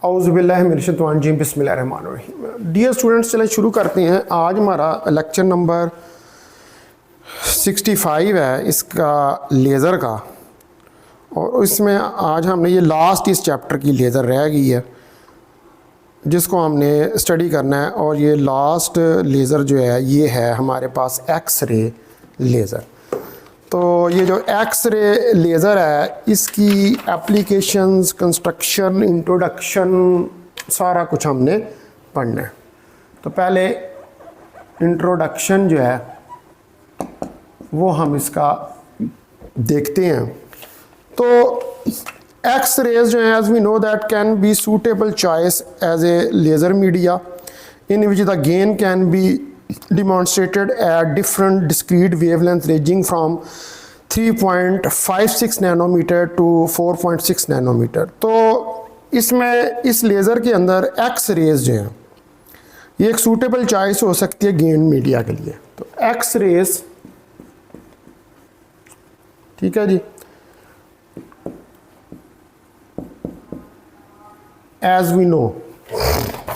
औज़ुबिल्लाहिमिनश्शैतानिर्रजीम बिस्मिल्लाहिर्रहमानिर्रहीम। Dear students, चले शुरू करते हैं। आज हमारा लेक्चर नंबर 65 है इसका लेज़र का, और इसमें आज हमने ये लास्ट इस चैप्टर की लेज़र रह गई है जिसको हमने स्टडी करना है। और ये लास्ट लेज़र जो है ये है हमारे पास एक्स रे लेज़र। तो ये जो एक्स रे लेज़र है इसकी एप्लीकेशंस, कंस्ट्रक्शन, इंट्रोडक्शन सारा कुछ हमने पढ़ना है। तो पहले इंट्रोडक्शन जो है वो हम इसका देखते हैं। तो एक्स रेज जो है, as we know that, can be suitable choice as a laser media in which the gain can be demonstrated at different discrete wavelengths ranging from 3.56 nanometre to 4.6 nanometre. तो इसमें इस लेज़र के अंदर x raise जो हैं ये एक suitable choice हो सकती है गेन मीडिया के लिए। तो एक्स रेज, ठीक है जी, एज वी नो,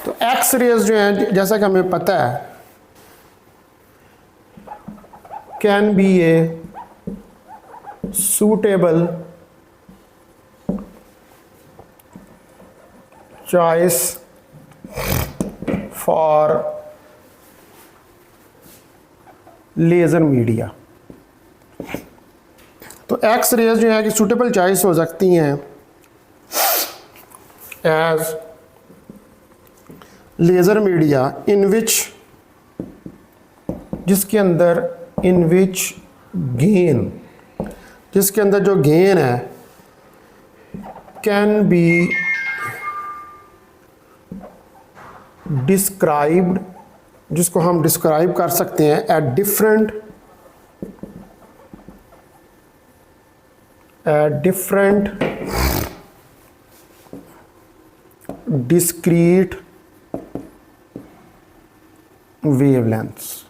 तो एक्स रेज जो हैं जैसा कि हमें पता है can be a suitable choice for laser media। तो एक्स रेज जो है कि सूटेबल चॉइस हो सकती हैं एज लेज़र मीडिया इन विच, जिसके अंदर इन विच गेन, जिसके अंदर जो गेन है कैन बी डिस्क्राइब्ड, जिसको हम डिस्क्राइब कर सकते हैं at different discrete wavelengths,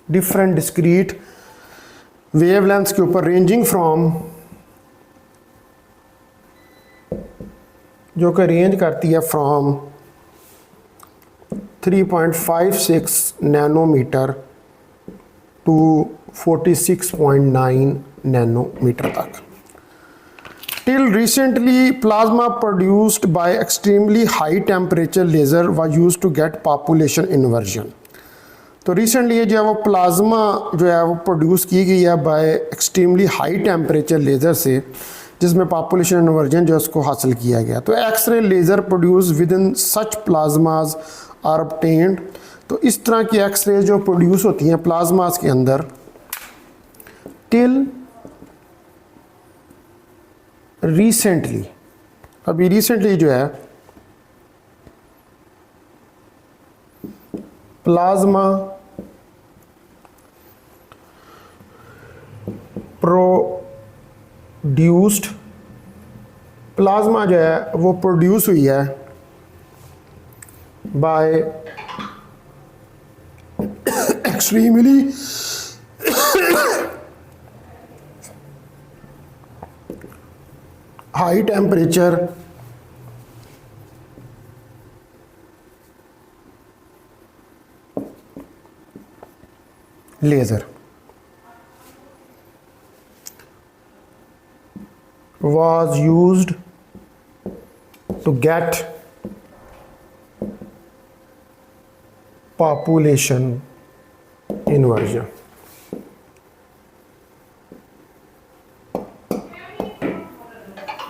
different discrete wavelengths के ऊपर, रेंजिंग फ्रॉम, जो कि रेंज करती है फ्रॉम 3.56 नैनोमीटर टू 46.9 नैनोमीटर तक। Till recently plasma produced by extremely high temperature laser was used to get population inversion. तो रिसेंटली ये जो है वो प्लाज्मा जो है वो प्रोड्यूस की गई है by extremely high temperature laser से, जिसमें पॉपुलेशन इन्वर्जन जो है उसको हासिल किया गया। तो X-ray laser produce with in such plasmas are obtained. तो इस तरह की एक्सरे जो प्रोड्यूस होती हैं प्लाज्माज के अंदर टिल रिसेंटली, अभी रिसेंटली जो है प्लाज्मा प्रोड्यूस्ड, प्लाज्मा जो है वो प्रोड्यूस हुई है by extremely high temperature laser was used to get population inversion।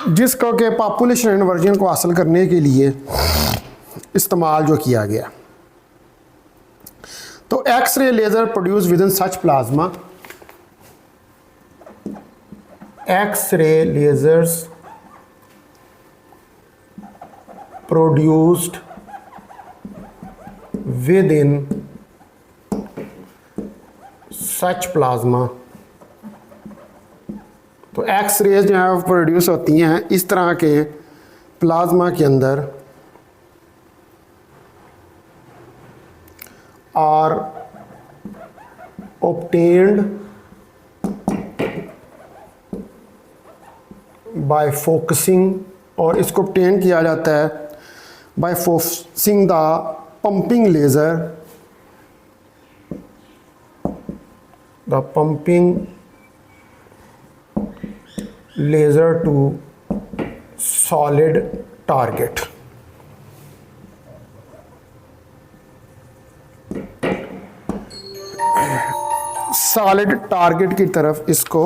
जिसका कि पॉपुलेशन इन्वर्जन को हासिल करने के लिए इस्तेमाल जो किया गया। तो X-ray laser produce with in such plasma, X-ray lasers produced with in such plasma. तो एक्स रेज जो है वो प्रोड्यूस होती हैं इस तरह के प्लाज्मा के अंदर, आर obtained by focusing, और इसको obtain किया जाता है by focusing the pumping laser to solid target. Solid target की तरफ इसको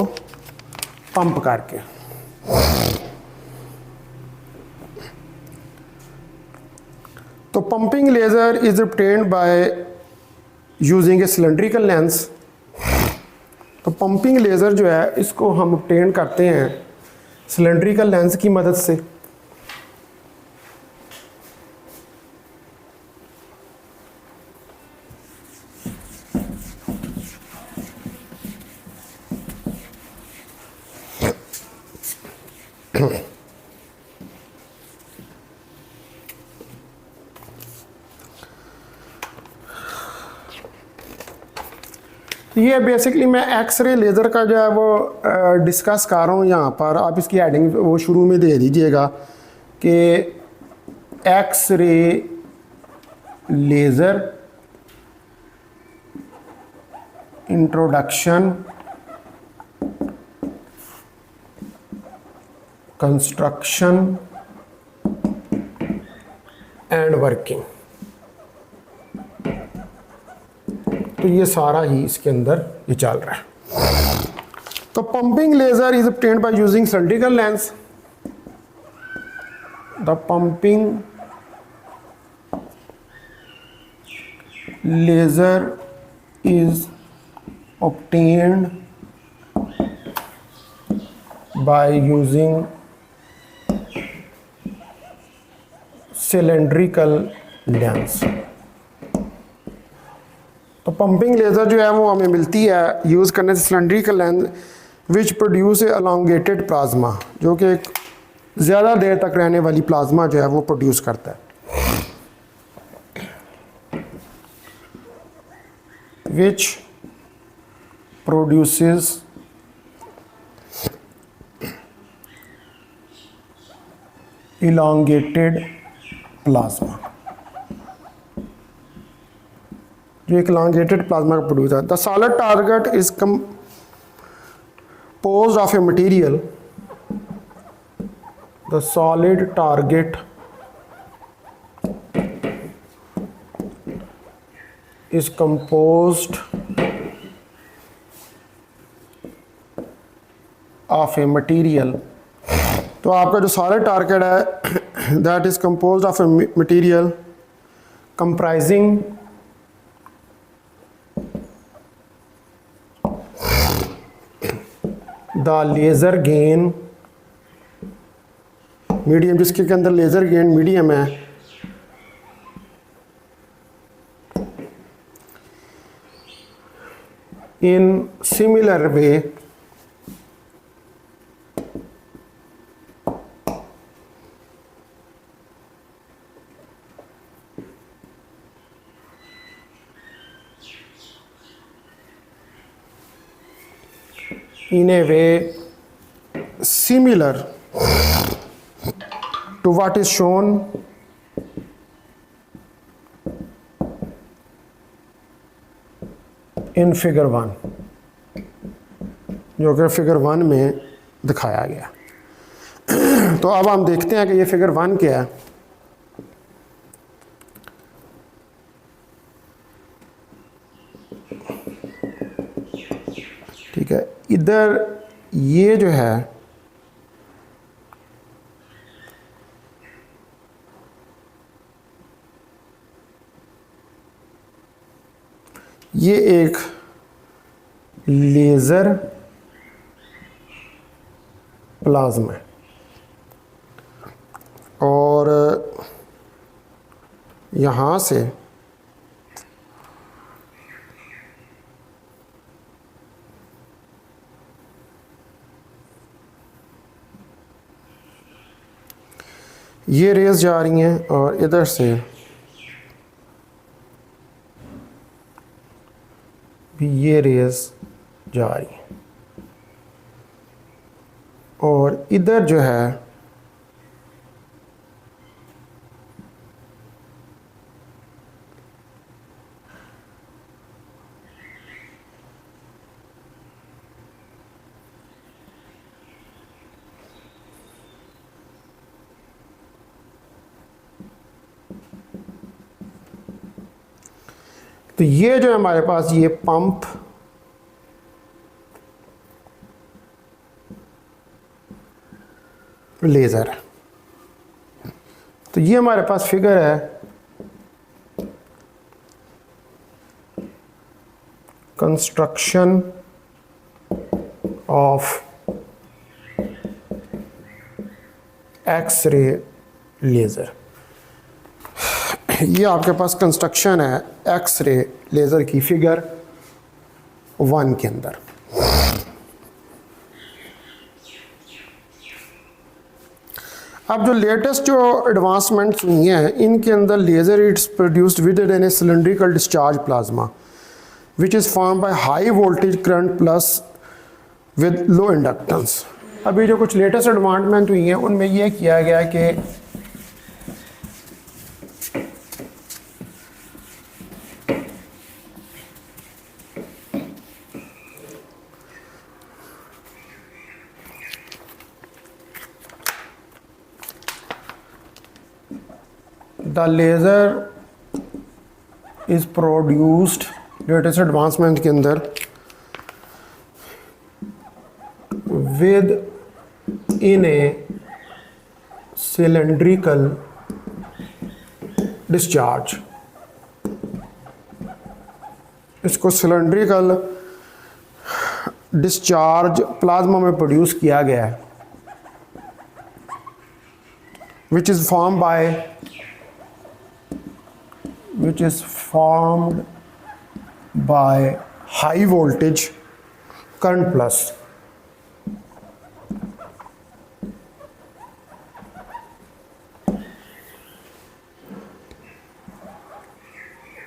पंप करके। तो pumping laser is obtained by using A cylindrical lens. तो पंपिंग लेज़र जो है इसको हम obtain करते हैं सिलेंड्रिकल लेंस की मदद से। ये बेसिकली मैं एक्सरे लेज़र का जो है वो डिस्कस कर रहा हूँ यहाँ पर। आप इसकी हेडिंग वो शुरू में दे दीजिएगा कि X-ray laser introduction, construction and working. तो ये सारा ही इसके अंदर ये चल रहा है। तो pumping laser is obtained by using cylindrical lens. The pumping laser is obtained by using cylindrical lens. तो पंपिंग लेज़र जो है वो हमें मिलती है यूज़ करने से cylindrical lens which produce a elongated plasma, जो कि एक ज़्यादा देर तक रहने वाली प्लाज्मा जो है वो प्रोड्यूस करता है। विच प्रोड्यूसेस elongated प्लाज्मा, जो एक elongated प्लाज्मा का प्रोड्यूस है। The solid target is composed of a material. The solid target is composed of a material. तो आपका जो सॉलिड टारगेट है that is composed of a material comprising the laser gain medium, जिसके अंदर laser gain medium है, in similar way in a way similar to what is shown in figure 1, जो कि figure 1 में दिखाया गया। तो अब हम देखते हैं कि ये फिगर 1 क्या है। ठीक है, इधर ये जो है ये एक लेज़र प्लाज्मा है और यहाँ से ये रेस जा रही हैं और इधर से भी ये रेस जा रही है और इधर जो है तो ये जो है हमारे पास ये पंप लेज़र है। तो ये हमारे पास फिगर है कंस्ट्रक्शन ऑफ एक्स-रे लेज़र। ये आपके पास कंस्ट्रक्शन है एक्स-रे लेज़र की फिगर 1 के अंदर। अब जो लेटेस्ट जो एडवांसमेंट्स हुई हैं इनके अंदर laser it's produced with in A cylindrical discharge plasma which is form by high voltage current plus with low inductance. अभी जो कुछ लेटेस्ट एडवांसमेंट हुई हैं उनमें यह किया गया कि the laser is produced latest advancement के अंदर with in a cylindrical discharge। इसको सिलेंड्रिकल डिस्चार्ज प्लाज्मा में प्रोड्यूस किया गया है which is formed by high voltage current plus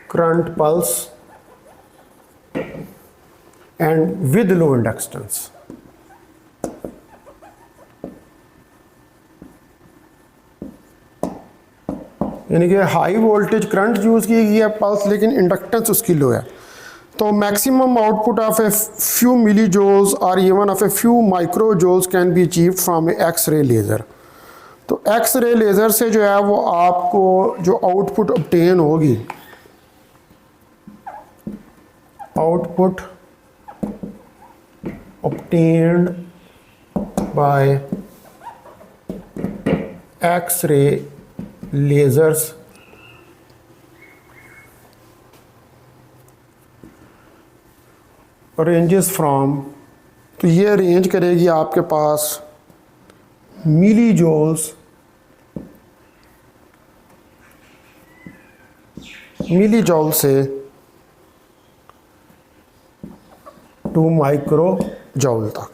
current pulse and with low inductance। यानी कि हाई वोल्टेज करंट यूज़ की गई है पल्स, लेकिन इंडक्टेंस उसकी लो है। तो maximum output of a few millijoules और even of a few microjoules can be achieved from a X-ray laser. तो एक्स-रे लेज़र से जो है वो आपको जो आउटपुट ऑब्टेन होगी, output obtained by X-ray lasers ranges from, तो ये रेंज करेगी आपके पास मिली जूल्स से 2 माइक्रो जूल तक।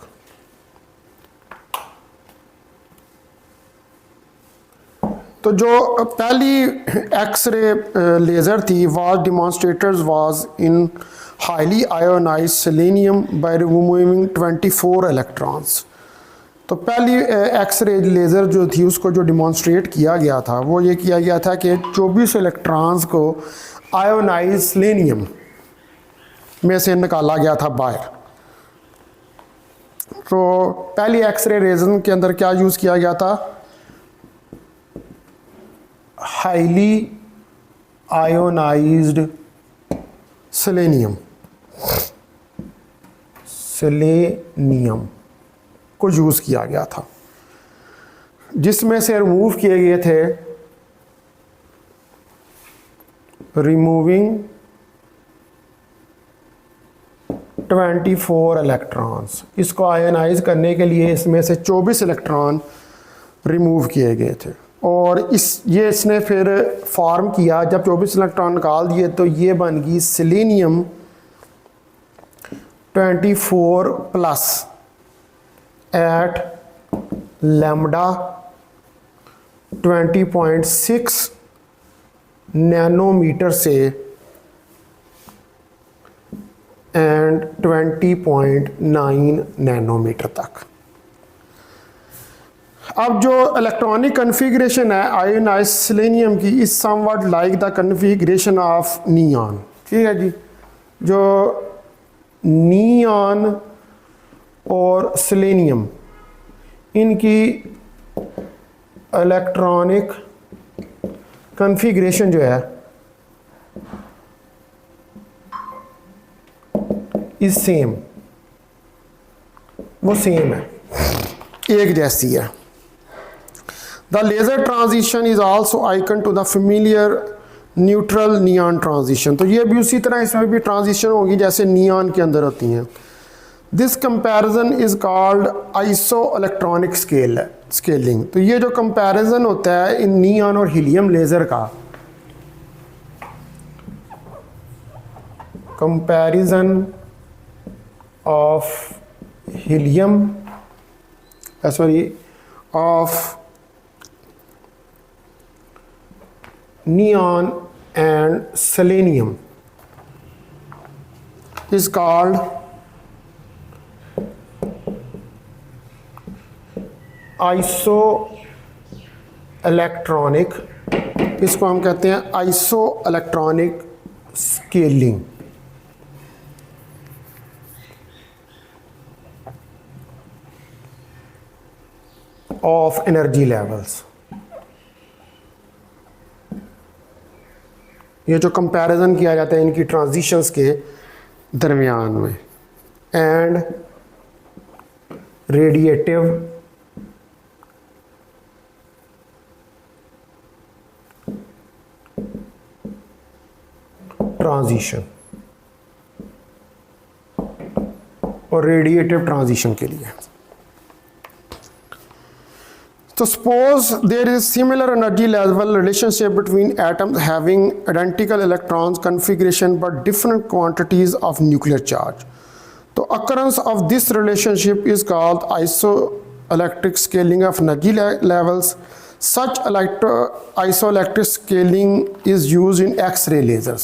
तो जो पहली एक्स-रे लेज़र थी was demonstrators was in highly ionized selenium by removing 24 electrons. तो पहली एक्स-रे लेज़र जो थी उसको जो डिमॉन्स्ट्रेट किया गया था वो ये किया गया था कि 24 इलेक्ट्रॉन्स को आयोनाइज्ड सेलेनियम में से निकाला गया था बाहर। तो पहली एक्स-रे रेजन के अंदर क्या यूज़ किया गया था, हाईली आयोनाइज्ड सेलेनियम को यूज़ किया गया था, जिसमें से रिमूव किए गए थे रिमूविंग 24 इलेक्ट्रॉन्स। इसको आयनाइज करने के लिए इसमें से 24 इलेक्ट्रॉन रिमूव किए गए थे और इसने फिर फॉर्म किया। जब 24 इलेक्ट्रॉन निकाल दिए तो ये बन गई selenium 24 plus eight lambda 20.6 nanometre से एंड 20.9 नैनोमीटर तक। अब जो इलेक्ट्रॉनिक कन्फिग्रेशन है आयोनाइज्ड सेलेनियम की is somewhat like the configuration of neon. ठीक है जी, जो नियॉन और सेलेनियम इनकी इलेक्ट्रॉनिक कॉन्फ़िगरेशन जो है इज सेम, वो सेम है, एक जैसी है। The laser transition is also akin to the familiar neutral neon transition. तो ये भी उसी तरह इसमें भी ट्रांजिशन होगी जैसे नियॉन के अंदर होती हैं। This comparison is called iso electronic scaling. तो ये जो कंपैरिजन होता है इन नियॉन और हीलियम लेज़र का, comparison of helium of neon and selenium is called isoelectronic, इसको हम कहते हैं isoelectronic scaling। of energy levels। ये जो कंपैरिजन किया जाता है इनकी ट्रांजिशंस के दरमियान में। एंड रेडिएटिव ट्रांजिशन और रेडिएटिव ट्रांजिशन के लिए। So suppose there is similar energy level relationship between atoms having identical electrons configuration but different quantities of nuclear charge. So occurrence of this relationship is called isoelectric scaling of energy levels. Such isoelectric scaling is used in X-ray lasers.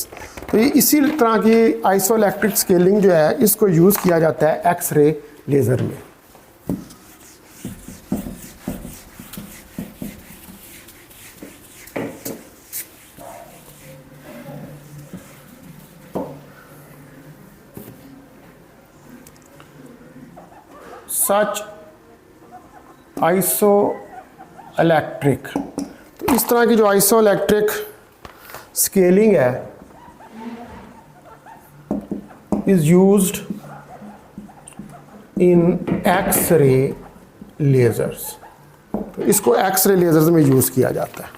तो ये इसी तरह की isoelectric scaling जो है इसको use किया जाता है X-ray लेज़र में। सच आइसोइलेक्ट्रिक, तो इस तरह की जो आइसोइलेक्ट्रिक स्केलिंग है is used in X-ray lasers. तो इसको एक्स-रे लेजर्स में यूज़ किया जाता है।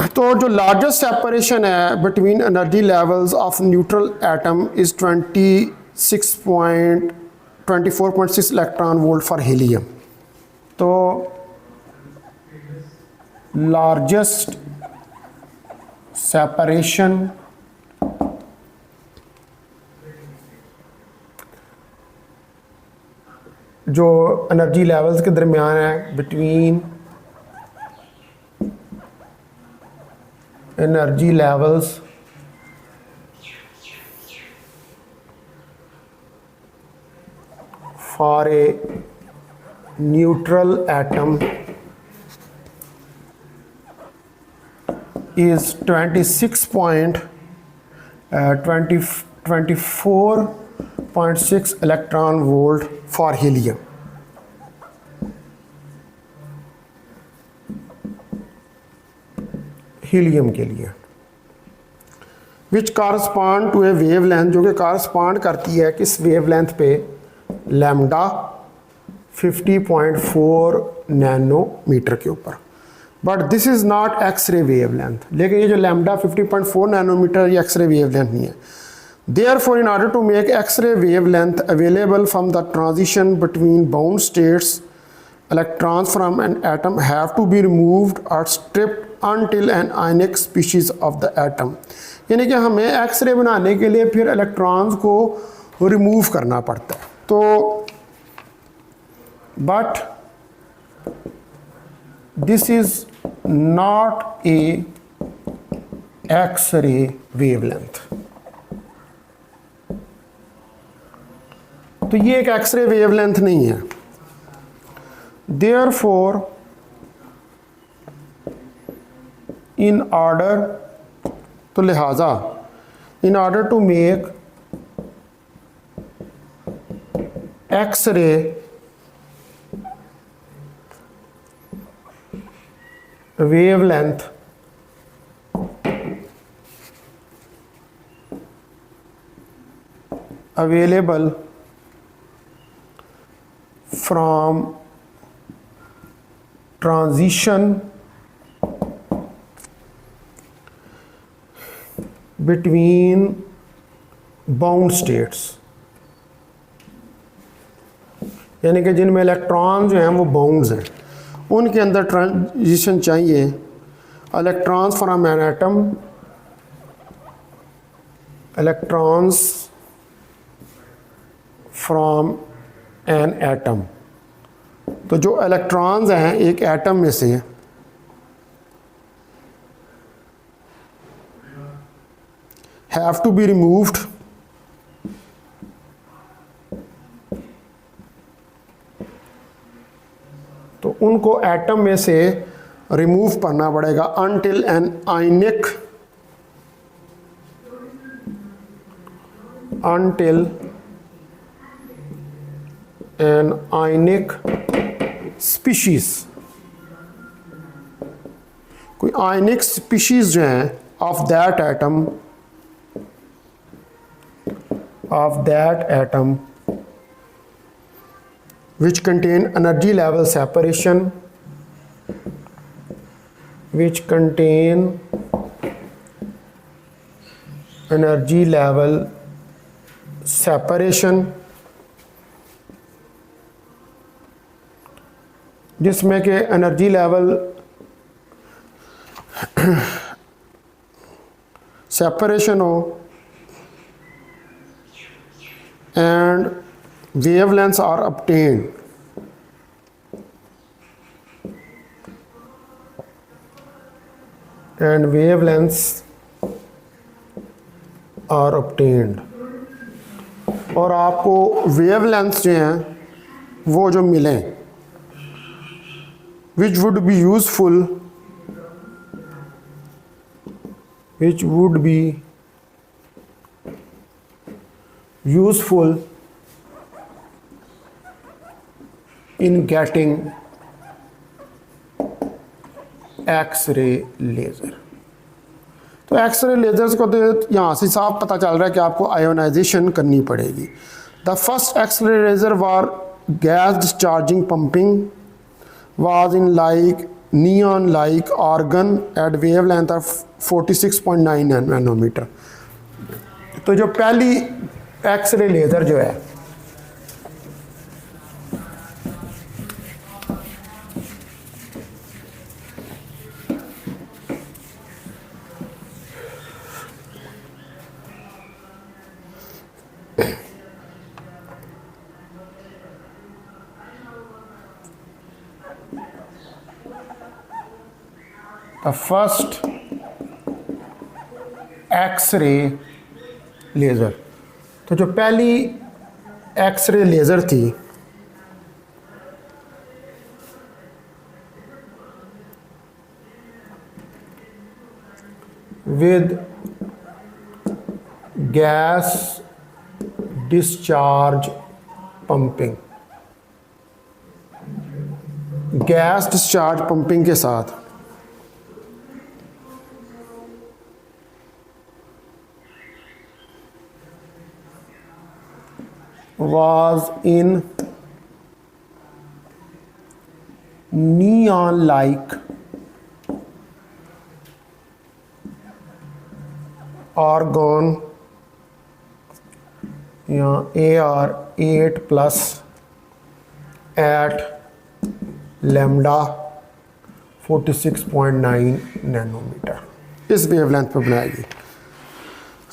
तो जो लार्जेस्ट सेपरेशन है between energy levels of neutral atom is 24.6 electron volt for helium. तो लार्जेस्ट सेपरेशन जो एनर्जी लेवल्स के दरमियान है between energy levels for a neutral atom is 24.6 electron volt for helium। Helium के लिए विच कॉरस्पॉन्ड टू ए वेवलेंथ, जो कि correspond करती है किस वेवलेंथ पे, लैम्डा 50.4 नैनोमीटर के ऊपर। But this is not X-ray wavelength, लेकिन ये जो लैम्डा 50.4 नैनोमीटर ये एक्स-रे वेवलेंथ नहीं है। Therefore in order to make X-ray wavelength available from the transition between bound states, electrons from an atom have to be removed और stripped until an ionic species of the atom। यानी कि हमें x-ray बनाने के लिए फिर electrons को remove करना पड़ता है। तो but this is not a X-ray wavelength. तो ये एक एक्स-रे वेवलेंथ नहीं है। देयरफॉर इन ऑर्डर, तो लिहाजा in order to make X-ray wavelength available from transition between bound states, यानी कि जिनमें इलेक्ट्रॉन जो हैं वो बाउंड्स हैं, उनके अंदर ट्रांजिशन चाहिए। Electrons from an atom, electrons from an atom. तो जो इलेक्ट्रॉन्स हैं एक एटम में से हैव टू बी रिमूव्ड तो उनको एटम में से रिमूव करना पड़ेगा अनटिल एन आयनिक स्पीशीज, कोई आयनिक स्पीशीज जो हैं of that atom which contain energy level separation, जिसमें के एनर्जी लेवल सेपरेशन हो एंड wavelengths are obtained, और आपको वेवलेंथ्स जो हैं वो जो मिलें which would be useful in getting X-ray laser. तो एक्सरे लेज़र्स को तो यहाँ से साफ पता चल रहा है कि आपको आयोनाइजेशन करनी पड़ेगी। The first X-ray laser was gas discharging pumping was in like neon like argon at wavelength of 46.9 nanometre. तो जो पहली एक्सरे लेज़र जो है द फर्स्ट एक्सरे लेज़र, तो जो पहली एक्सरे लेज़र थी with gas discharge pumping, gas discharge pumping के साथ was in neon like argon या AR8 plus at lambda 46.9 nanometre, इस वेवलेंथ पर बनाएगी।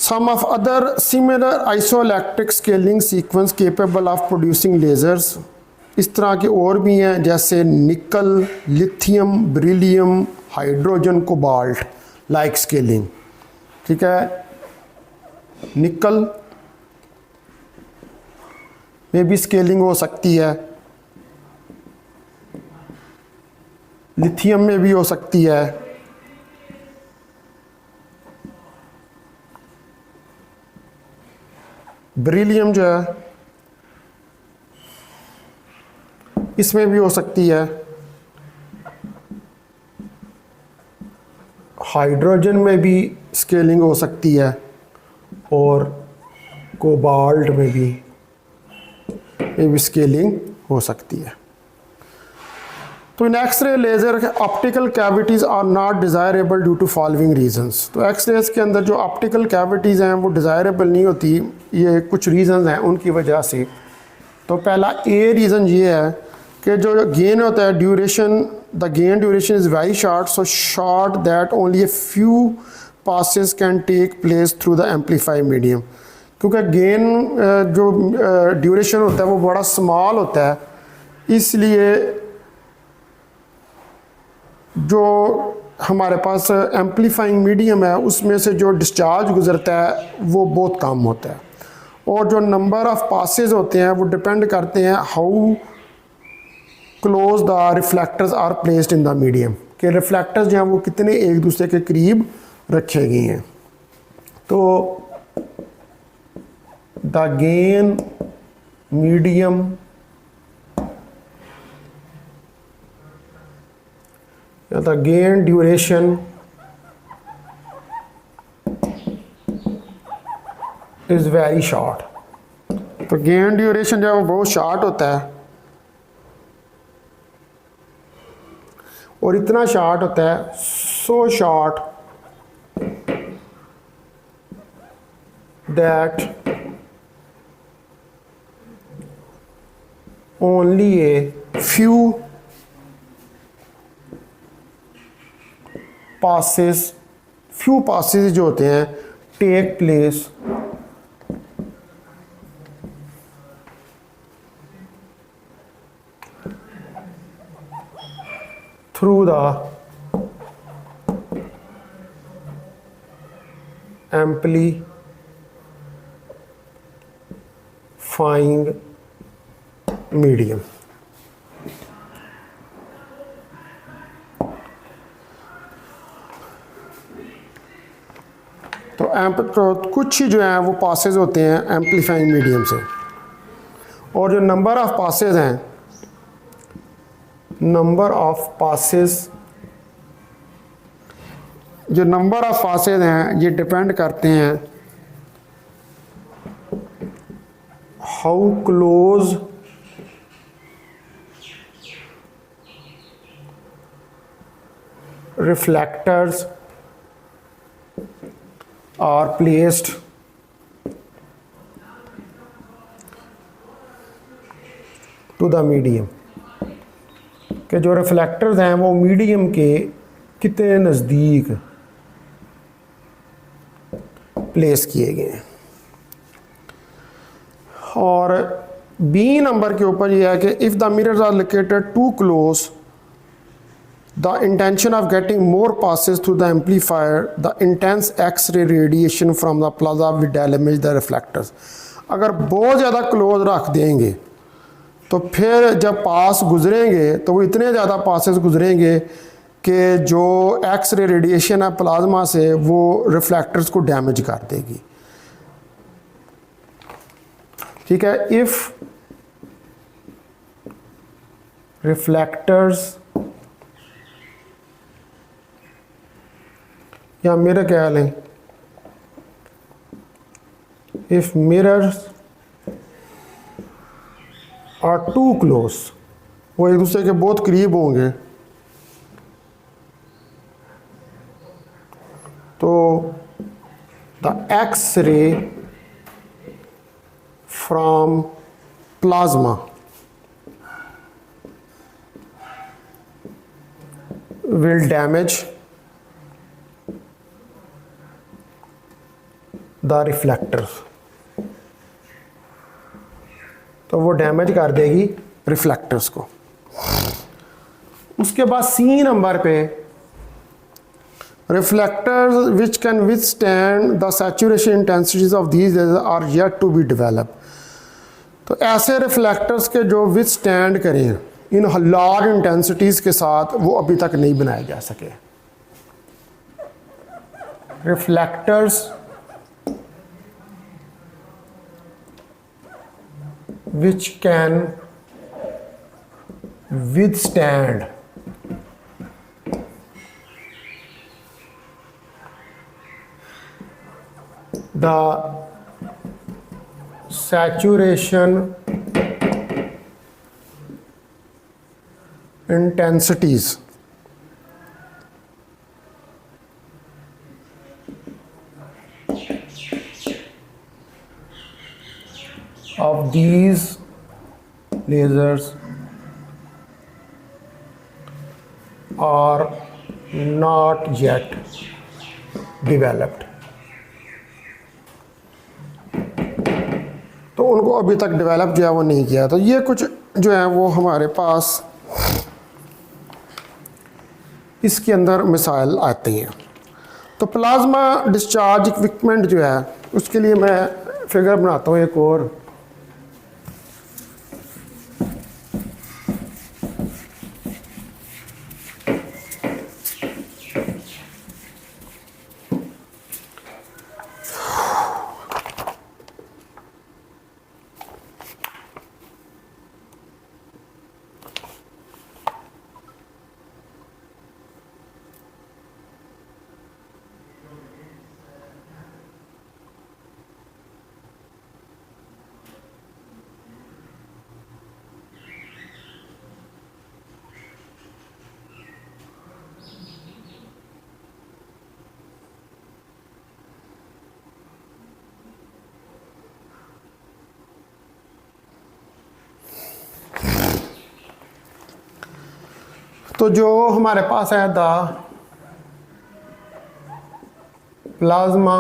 Some of other similar isoelectric scaling sequence capable of producing lasers, इस तरह के और भी हैं जैसे निकल, lithium, beryllium, hydrogen, cobalt like scaling. ठीक है, निकल में भी स्केलिंग हो सकती है, लिथियम में भी हो सकती है, बेरिलियम जो है इसमें भी हो सकती है, हाइड्रोजन में भी स्केलिंग हो सकती है और कोबाल्ट में भी स्केलिंग हो सकती है। तो in X-ray laser optical cavities are not desirable due to following reasons. तो एक्सरेज के अंदर जो ऑप्टिकल कैविटीज़ हैं वो डिज़ायरेबल नहीं होती, ये कुछ रीजंस हैं उनकी वजह से। तो पहला ए रीज़न ये है कि जो गेन होता है duration, the gain duration is very short, so short that only a few passes can take place through the amplify medium. क्योंकि गेन जो ड्यूरेशन होता है वो बड़ा स्मॉल होता है, इसलिए जो हमारे पास एम्पलीफाइंग मीडियम है उसमें से जो डिस्चार्ज गुजरता है वो बहुत कम होता है। और जो नंबर ऑफ पासेस होते हैं वो डिपेंड करते हैं how close the reflectors are placed in the medium, कि रिफ्लेक्टर्स जो हैं वो कितने एक दूसरे के करीब रखे गए हैं। तो द गेन मीडियम या the gain duration is very short. तो गेन ड्यूरेशन जो है वो बहुत शॉर्ट होता है, और इतना शॉर्ट होता है, so short that only a few passes जो होते हैं take place through the amplifying medium. तो कुछ ही जो हैं वो पासेस होते हैं एम्पलीफाइंग मीडियम से, और जो नंबर ऑफ पासेस हैं, जो नंबर ऑफ पासेस हैं ये डिपेंड करते हैं how close reflectors are placed to the medium, कि जो रिफ्लेक्टर्स हैं वो मीडियम के कितने नज़दीक प्लेस किए गए हैं। और बी नंबर के ऊपर ये है कि if the mirrors are located too close, the intention of getting more passes through the amplifier, the intense X-ray radiation from the plasma will damage the reflectors। अगर बहुत ज़्यादा क्लोज रख देंगे तो फिर जब पास गुजरेंगे तो वो इतने ज़्यादा पासेस गुजरेंगे कि जो एक्स-रे रेडिएशन है प्लाज्मा से वो रिफ्लेक्टर्स को डैमेज कर देगी। ठीक है, इफ़ रिफ्लेक्टर्स या मिरर कह लें, if mirrors are too close, वो एक दूसरे के बहुत करीब होंगे, तो the X-ray from plasma will damage the reflectors. तो वो डैमेज कर देगी रिफ्लेक्टर्स को। उसके बाद सी नंबर पे reflectors which can withstand the saturation intensities of these are yet to be develop. तो ऐसे रिफ्लेक्टर्स के जो विथस्टैंड करें इन लार्ज इंटेंसिटीज़ के साथ, वो अभी तक नहीं बनाए जा सके। Reflectors which can withstand the saturation intensities of these lasers are not yet developed। तो उनको अभी तक डेवलप जो है वो नहीं किया। तो ये कुछ जो है वो हमारे पास इसके अंदर मिसाइल आती हैं। तो प्लाज्मा डिस्चार्ज इक्विपमेंट जो है उसके लिए मैं फिगर बनाता हूँ एक और। तो जो हमारे पास है the plasma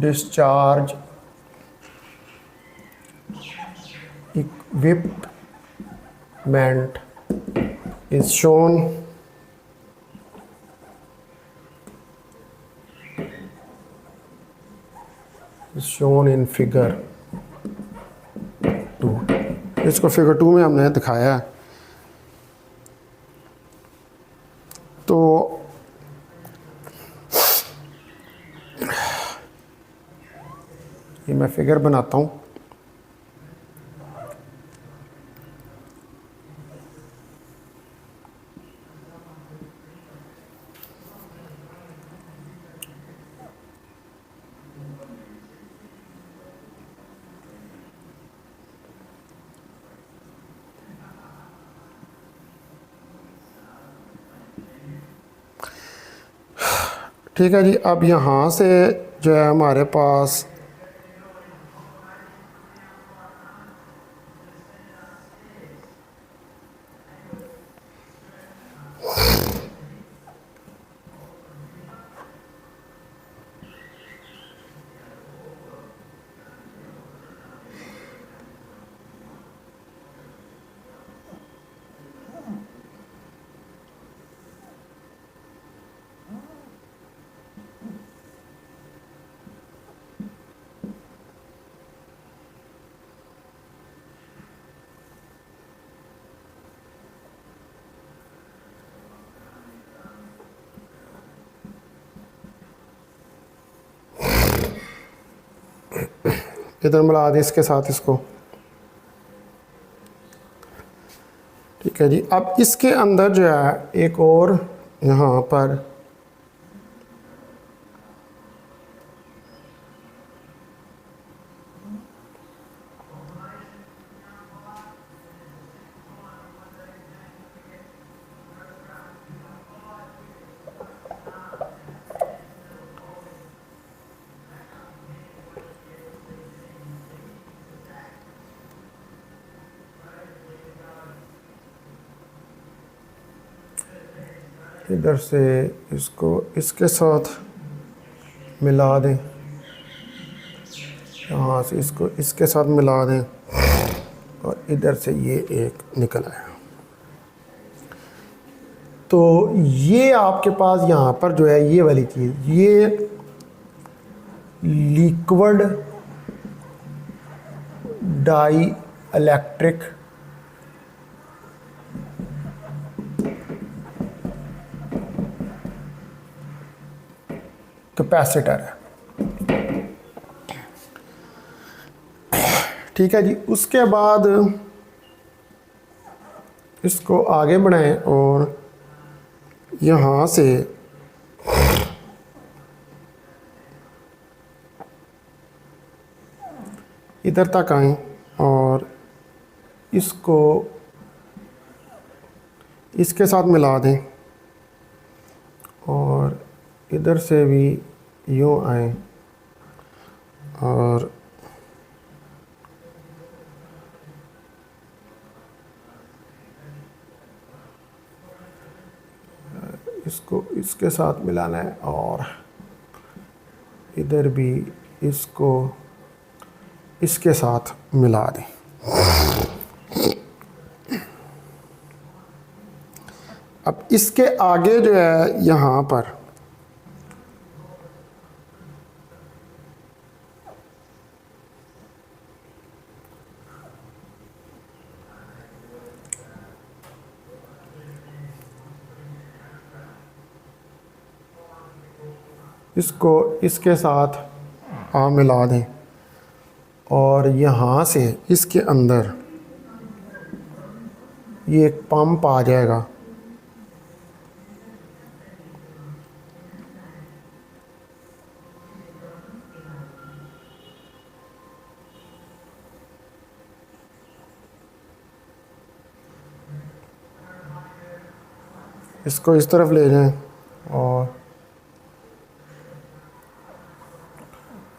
discharge equipment is shown in figure 2। इसको फिगर 2 में हमने दिखाया है। तो ये मैं फिगर बनाता हूँ। ठीक है जी। अब यहाँ से जो है हमारे पास इधर मिला दें इसके साथ इसको। ठीक है जी। अब इसके अंदर जो है एक और यहाँ पर इधर से इसको इसके साथ मिला दें, यहाँ से इसको इसके साथ मिला दें और इधर से ये एक निकल आया। तो ये आपके पास यहाँ पर जो है ये वाली चीज़, ये लिक्विड डाई इलेक्ट्रिक कैपेसिटर है। ठीक है जी। उसके बाद इसको आगे बढ़ाएं और यहाँ से इधर तक आएं और इसको इसके साथ मिला दें और इधर से भी यूँ आए और इसको इसके साथ मिलाना है और इधर भी इसको इसके साथ मिला दें। अब इसके आगे जो है यहाँ पर इसको इसके साथ मिला दें और यहाँ से इसके अंदर ये एक पंप आ जाएगा। इसको इस तरफ ले जाएं और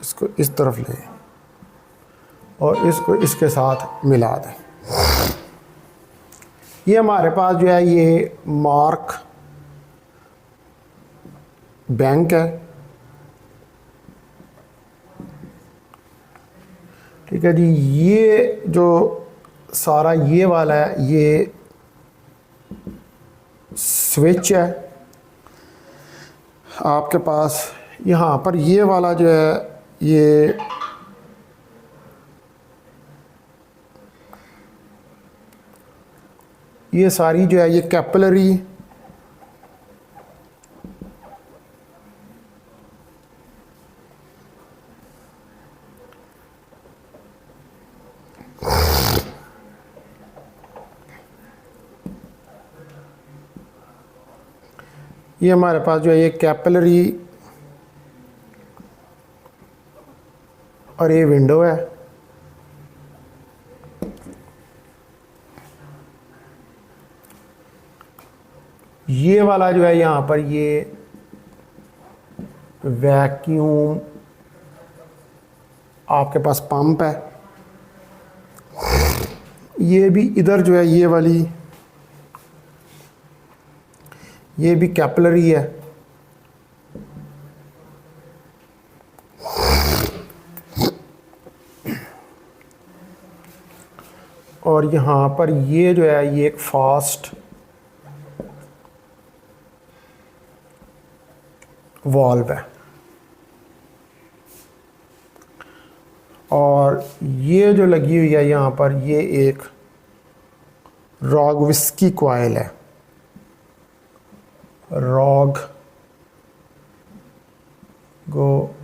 इसको इस तरफ ले और इसको इसके साथ मिला दें। ये हमारे पास जो है ये मार्क बैंक है, ठीक है जी। ये जो सारा ये वाला है ये स्विच है आपके पास। यहाँ पर ये वाला जो है ये सारी जो है ये कैपिलरी ये हमारे पास जो है ये कैपिलरी और ये विंडो है। ये वाला जो है यहाँ पर ये वैक्यूम आपके पास पंप है। ये भी इधर जो है ये वाली ये भी कैपिलरी है। और यहाँ पर ये जो है ये एक फास्ट वाल्व है। और ये जो लगी हुई है यहाँ पर ये एक रॉगविस्की कॉइल है। रॉग गो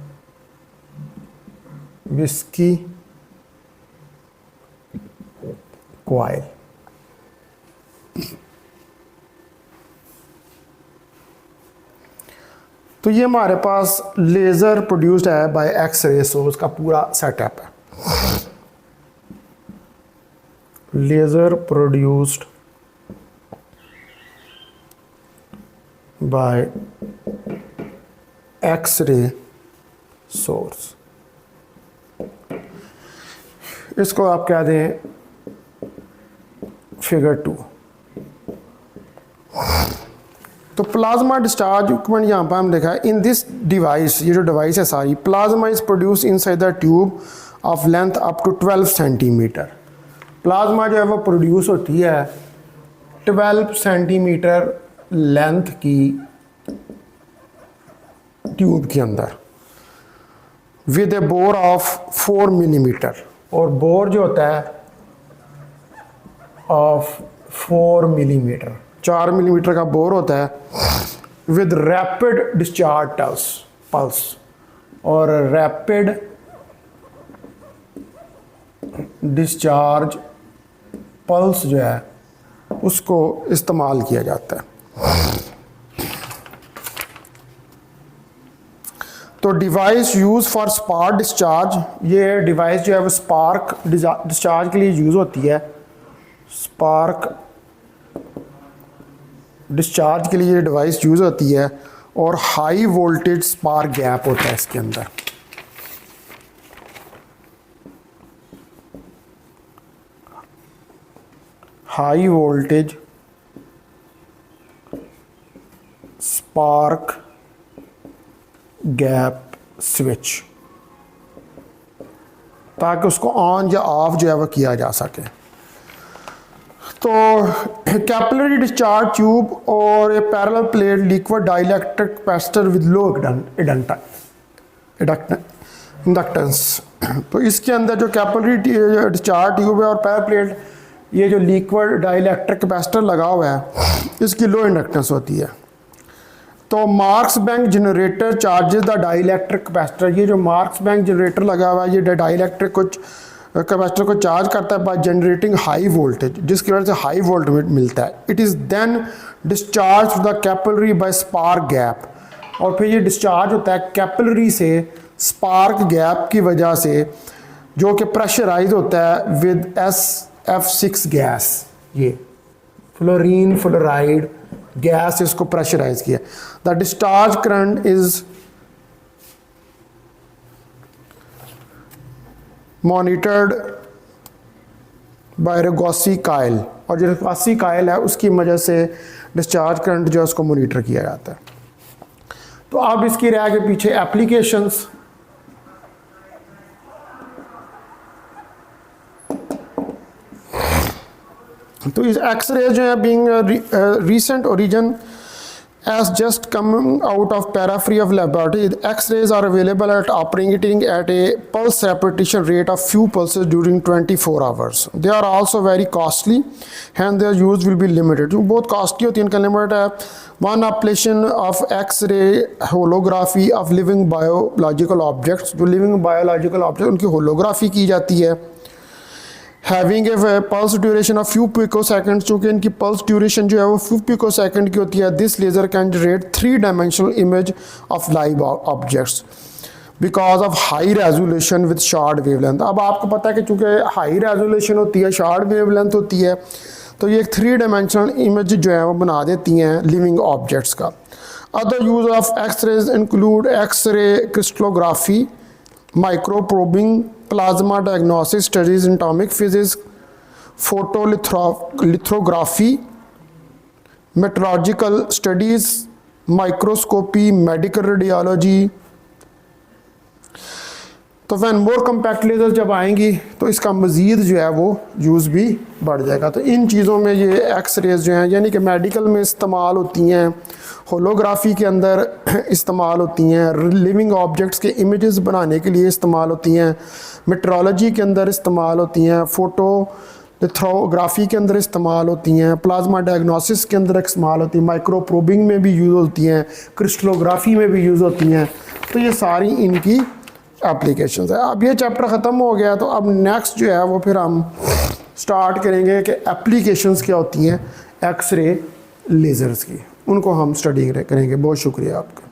विस्की कॉइल। तो ये हमारे पास लेज़र प्रोड्यूस्ड है बाय एक्स-रे सोर्स का पूरा सेटअप है। Laser produced by X-ray source, इसको आप कह दें फिगर 2। तो प्लाज्मा डिस्चार्ज इक्विपमेंट यहाँ पर हम देखा है इन दिस डिवाइस, ये जो डिवाइस है सारी, plasma is produce inside the tube of length up to 12 centimetre. Plasma जो है वो प्रोड्यूस होती है 12 सेंटीमीटर लेंथ की ट्यूब के अंदर with A bore of 4 millimetre. और बोर जो होता है ऑफ 4 मिलीमीटर, 4 मिलीमीटर का बोर होता है विद रैपिड डिस्चार्ज पल्स। और रैपिड डिस्चार्ज पल्स जो है उसको इस्तेमाल किया जाता है। तो device use for spark discharge, ये डिवाइस जो है वो स्पार्क डिस्चार्ज के लिए यूज़ होती है। स्पार्क डिस्चार्ज के लिए ये डिवाइस यूज़ होती है। और हाई वोल्टेज स्पार्क गैप होता है इसके अंदर। High voltage spark gap switch, ताकि उसको ऑन या ऑफ जो है वो किया जा सके। तो कैपिलरी डिस्चार्ज ट्यूब और a parallel plate liquid dielectric capacitor with low inductance. तो इसके अंदर जो कैपिलरी डिस्चार्ज ट्यूब है और पैरेलल प्लेट, ये जो लिक्विड डाइलेक्ट्रिक कैपेसिटर लगा हुआ है, इसकी लो इंडक्टेंस होती है। तो marks bank generator charges the dielectric capacitor, ये जो मार्क्स बैंक जनरेटर लगा हुआ है ये डाइलेक्ट्रिक कुछ कैपेसिटर को चार्ज करता है बाय जनरेटिंग हाई वोल्टेज, जिसकी वजह से हाई वोल्टेज मिलता है। It is then discharge the capillary by spark gap, और फिर ये डिस्चार्ज होता है कैपिलरी से स्पार्क गैप की वजह से, जो कि प्रेशराइज होता है विद SF6 गैस। ये फ्लोरीन फ्लोराइड गैस इसको प्रेशराइज किया। The discharge current is monitored by Rogowski coil, और जो रेगोसी कायल है उसकी वजह से डिस्चार्ज करंट जो है उसको मॉनिटर किया जाता है। तो अब इसकी रह के पीछे एप्लीकेशंस। तो इस एक्सरे जो है being recent origin as just coming out of periphery of laboratory, X-rays are available at operating at a pulse repetition rate of few pulses during 24 hours. They are also very costly and their use will be limited. जो बहुत costly होती है इनका limit है। One application of X-ray holography of living biological objects, जो living biological objects उनकी holography की जाती है। Having a pulse duration of few picosecond, चूँकि इनकी पल्स ड्यूरेशन जो है वो फ्यू पिकोसेकंड की होती है। This laser can generate 3 dimensional image of live objects because of high resolution with short wavelength. अब आपको पता है कि चूँकि हाई रेजोल्यूशन होती है, शॉर्ट वेवलेंथ होती है, तो ये 3 डायमेंशनल इमेज जो है वो बना देती हैं लिविंग ऑब्जेक्ट्स का। Other use of X-rays include X-ray crystallography, microprobing, plasma diagnostic studies in atomic physics, photolithography, meteorological studies, microscopy, medical radiology। तो वैन मोर कम्पैक्ट लेज़र जब आएंगी तो इसका मज़ीद जो है वो यूज़ भी बढ़ जाएगा। तो इन चीज़ों में ये एक्स रेज जो हैं यानी कि मेडिकल में इस्तेमाल होती हैं, होलोग्राफी के अंदर इस्तेमाल होती हैं, लिविंग ऑब्जेक्ट्स के इमेजेस बनाने के लिए इस्तेमाल होती हैं, मेट्रोलॉजी के अंदर इस्तेमाल होती हैं, फोटोलिथोग्राफी के अंदर इस्तेमाल होती हैं, प्लाज्मा डायग्नोसिस के अंदर इस्तेमाल होती हैं, माइक्रो प्रोबिंग में भी यूज़ होती हैं, क्रिस्टलोग्राफी में भी यूज़ होती हैं। तो ये सारी इनकी एप्लीकेशंस है। अब ये चैप्टर ख़त्म हो गया तो अब नेक्स्ट जो है वो फिर हम स्टार्ट करेंगे कि एप्लीकेशंस क्या होती हैं एक्सरे लेज़र्स की, उनको हम स्टडी करेंगे। बहुत शुक्रिया आपका।